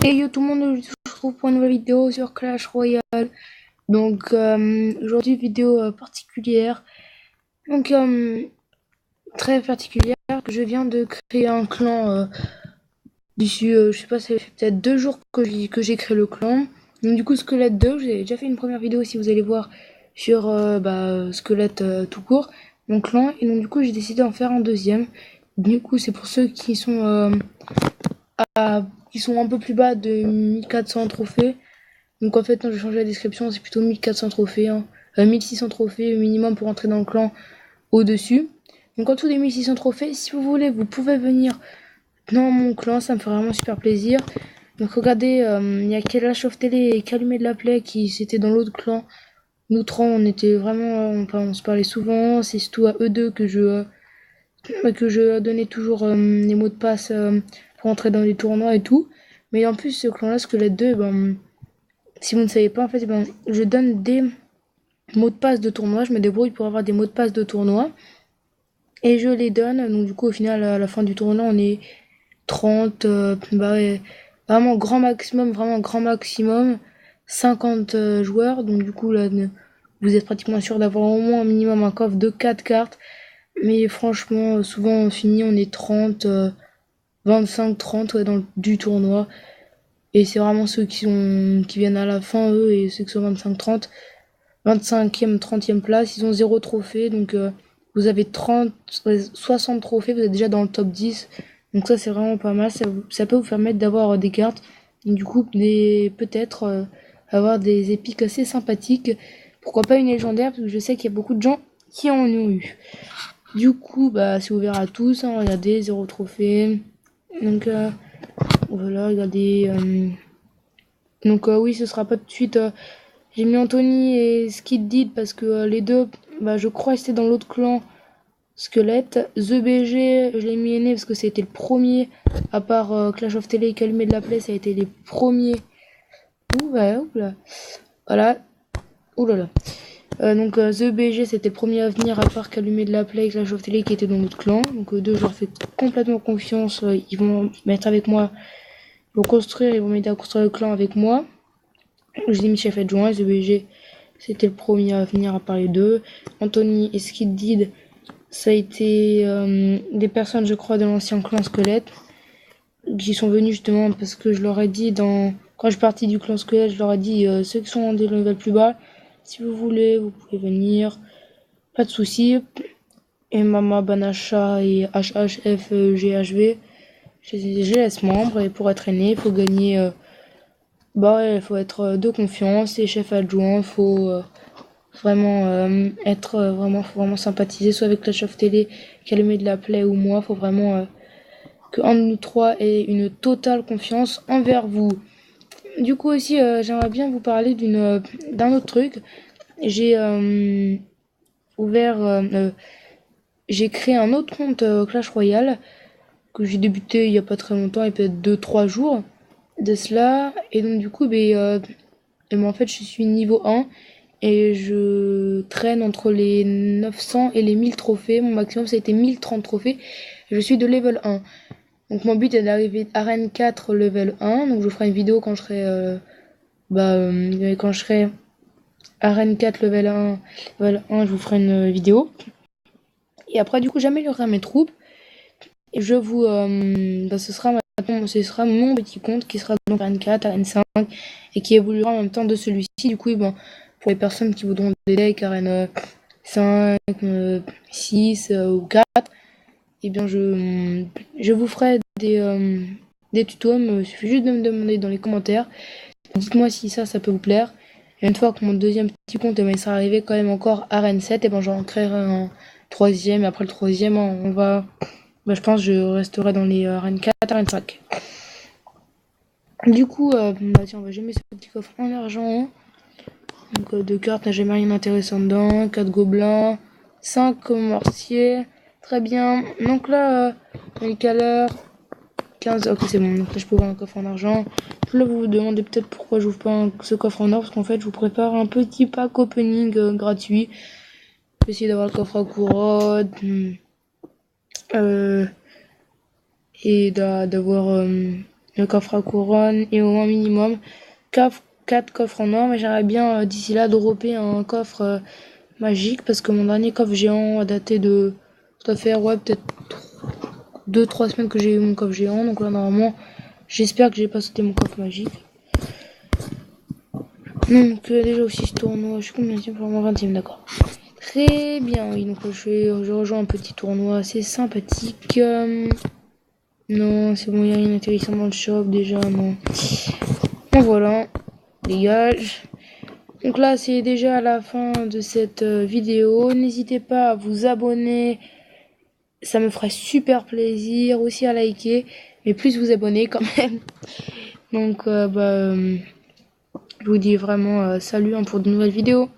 Et yo tout le monde, je vous retrouve pour une nouvelle vidéo sur Clash Royale. Donc aujourd'hui vidéo particulière. Donc très particulière, que je viens de créer un clan d'ici, je sais pas, ça fait peut-être 2 jours que j'ai créé le clan. Donc du coup Squelette 2, j'ai déjà fait une première vidéo si vous allez voir sur Squelette tout court, mon clan. Et donc du coup j'ai décidé d'en faire un deuxième. Du coup c'est pour ceux qui sont qui sont un peu plus bas de 1400 trophées. Donc en fait, non, j'ai changé la description, c'est plutôt 1400 trophées, 1600 trophées minimum pour entrer dans le clan au-dessus. Donc en dessous des 1600 trophées, si vous voulez, vous pouvez venir dans mon clan, ça me fait vraiment super plaisir. Donc regardez, il y a Kelash of Télé et Calumet de la Plaie qui c'était dans l'autre clan. Nous trois, on était vraiment, on se parlait souvent, c'est surtout à eux deux que je donnais toujours les mots de passe pour entrer dans les tournois et tout. Mais en plus, ce clan-là, Squelette 2, si vous ne savez pas, en fait, je donne des mots de passe de tournoi. Je me débrouille pour avoir des mots de passe de tournoi. Et je les donne. Donc, du coup, au final, à la fin du tournoi, on est 30. Ouais, vraiment grand maximum. 50 joueurs. Donc, du coup, là, vous êtes pratiquement sûr d'avoir au moins un minimum un coffre de 4 cartes. Mais franchement, souvent, on finit, on est 30, 25-30 du tournoi. Et c'est vraiment ceux qui viennent à la fin, eux, et ceux qui sont 25-30. 25e, 30e place, ils ont 0 trophée. Donc vous avez 60 trophées, vous êtes déjà dans le top 10. Donc ça, c'est vraiment pas mal. Ça peut vous permettre d'avoir des cartes. Et du coup, peut-être avoir des épiques assez sympathiques. Pourquoi pas une légendaire, parce que je sais qu'il y a beaucoup de gens qui en ont eu. Du coup, c'est ouvert à tous. Regardez, 0 trophée. Donc voilà, regardez. Donc oui, ce sera pas tout de suite. J'ai mis Anthony et Skid Did parce que les deux, je crois, c'était dans l'autre clan Squelette. The BG, je l'ai mis aîné parce que ça a été le premier, à part Clash of Télé et Calumet de la Plaie, ça a été les premiers. Oula. Voilà. Oulala. Donc The BG, c'était le premier à venir, à part Calumet de la Plaie et Clash of Télé qui était dans l'autre clan. Donc deux, je leur fais complètement confiance. Ils vont mettre avec moi. Ils vont m'aider à construire le clan avec moi. Je l'ai mis chef adjoint. The BG, c'était le premier à venir à part les deux. Anthony et Skid Did, ça a été des personnes, je crois, de l'ancien clan Squelette qui sont venus justement parce que je leur ai dit quand je suis partie du clan Squelette, je leur ai dit ceux qui sont des levels plus bas, si vous voulez, vous pouvez venir, pas de soucis. Et Mama, Banacha et HHFGHV, je les laisse membres. Et pour être aîné, il faut gagner. Il faut être de confiance et chef adjoint, faut vraiment faut vraiment sympathiser soit avec Clash of Télé, Calumet de la Plaie ou moi. Faut vraiment que un de nous trois ait une totale confiance envers vous. Du coup aussi, j'aimerais bien vous parler d'un autre truc. J'ai j'ai créé un autre compte Clash Royale que j'ai débuté il y a pas très longtemps, il y a peut-être 2-3 jours de cela. Et donc du coup, en fait, je suis niveau 1 et je traîne entre les 900 et les 1000 trophées. Mon maximum, ça a été 1030 trophées. Je suis de level 1. Donc mon but est d'arriver à Arène 4 level 1. Donc je ferai une vidéo quand je serai Arène 4 level 1, je vous ferai une vidéo. Et après, du coup, j'améliorerai mes troupes. Et ce sera mon petit compte qui sera donc Arène 4, Arène 5 et qui évoluera en même temps de celui-ci. Du coup, pour les personnes qui voudront des decks Arène 5, 6 ou 4, je vous ferai des tutos. Il suffit juste de me demander dans les commentaires. Dites-moi si ça peut vous plaire. Et une fois que mon deuxième petit compte il sera arrivé quand même encore Arène 7, et j'en créerai un troisième. Et après le troisième, je pense que je resterai dans les Arène 4, Arène 5. Du coup, tiens, on va jamais ce petit coffre en argent. Donc 2 cartes, n'a jamais rien d'intéressant dedans. 4 gobelins, 5 mortiers. Très bien. Donc là, on est quelle heure? 15. Ok, c'est bon. Donc là, je peux ouvrir un coffre en argent. Là, vous vous demandez peut-être pourquoi j'ouvre pas ce coffre en or. Parce qu'en fait, je vous prépare un petit pack opening gratuit. Je vais essayer d'avoir le coffre à couronne. Et d'avoir le coffre à couronne et au moins minimum 4 coffres en or. Mais j'aimerais bien d'ici là dropper un coffre magique parce que mon dernier coffre géant a daté de... Ça doit faire ouais, peut-être 2-3 semaines que j'ai eu mon coffre géant. Donc là normalement j'espère que j'ai pas sauté mon coffre magique. Donc déjà aussi ce tournoi, je suis combien pour mon 20ème, d'accord. Très bien, oui, donc je rejoins un petit tournoi assez sympathique. Non, c'est bon, il n'y a rien d'intéressant dans le shop déjà, non. Bon voilà, dégage. Donc là, c'est déjà la fin de cette vidéo. N'hésitez pas à vous abonner, ça me ferait super plaisir. Aussi à liker, mais plus vous abonner quand même. Donc je vous dis vraiment salut pour de nouvelles vidéos.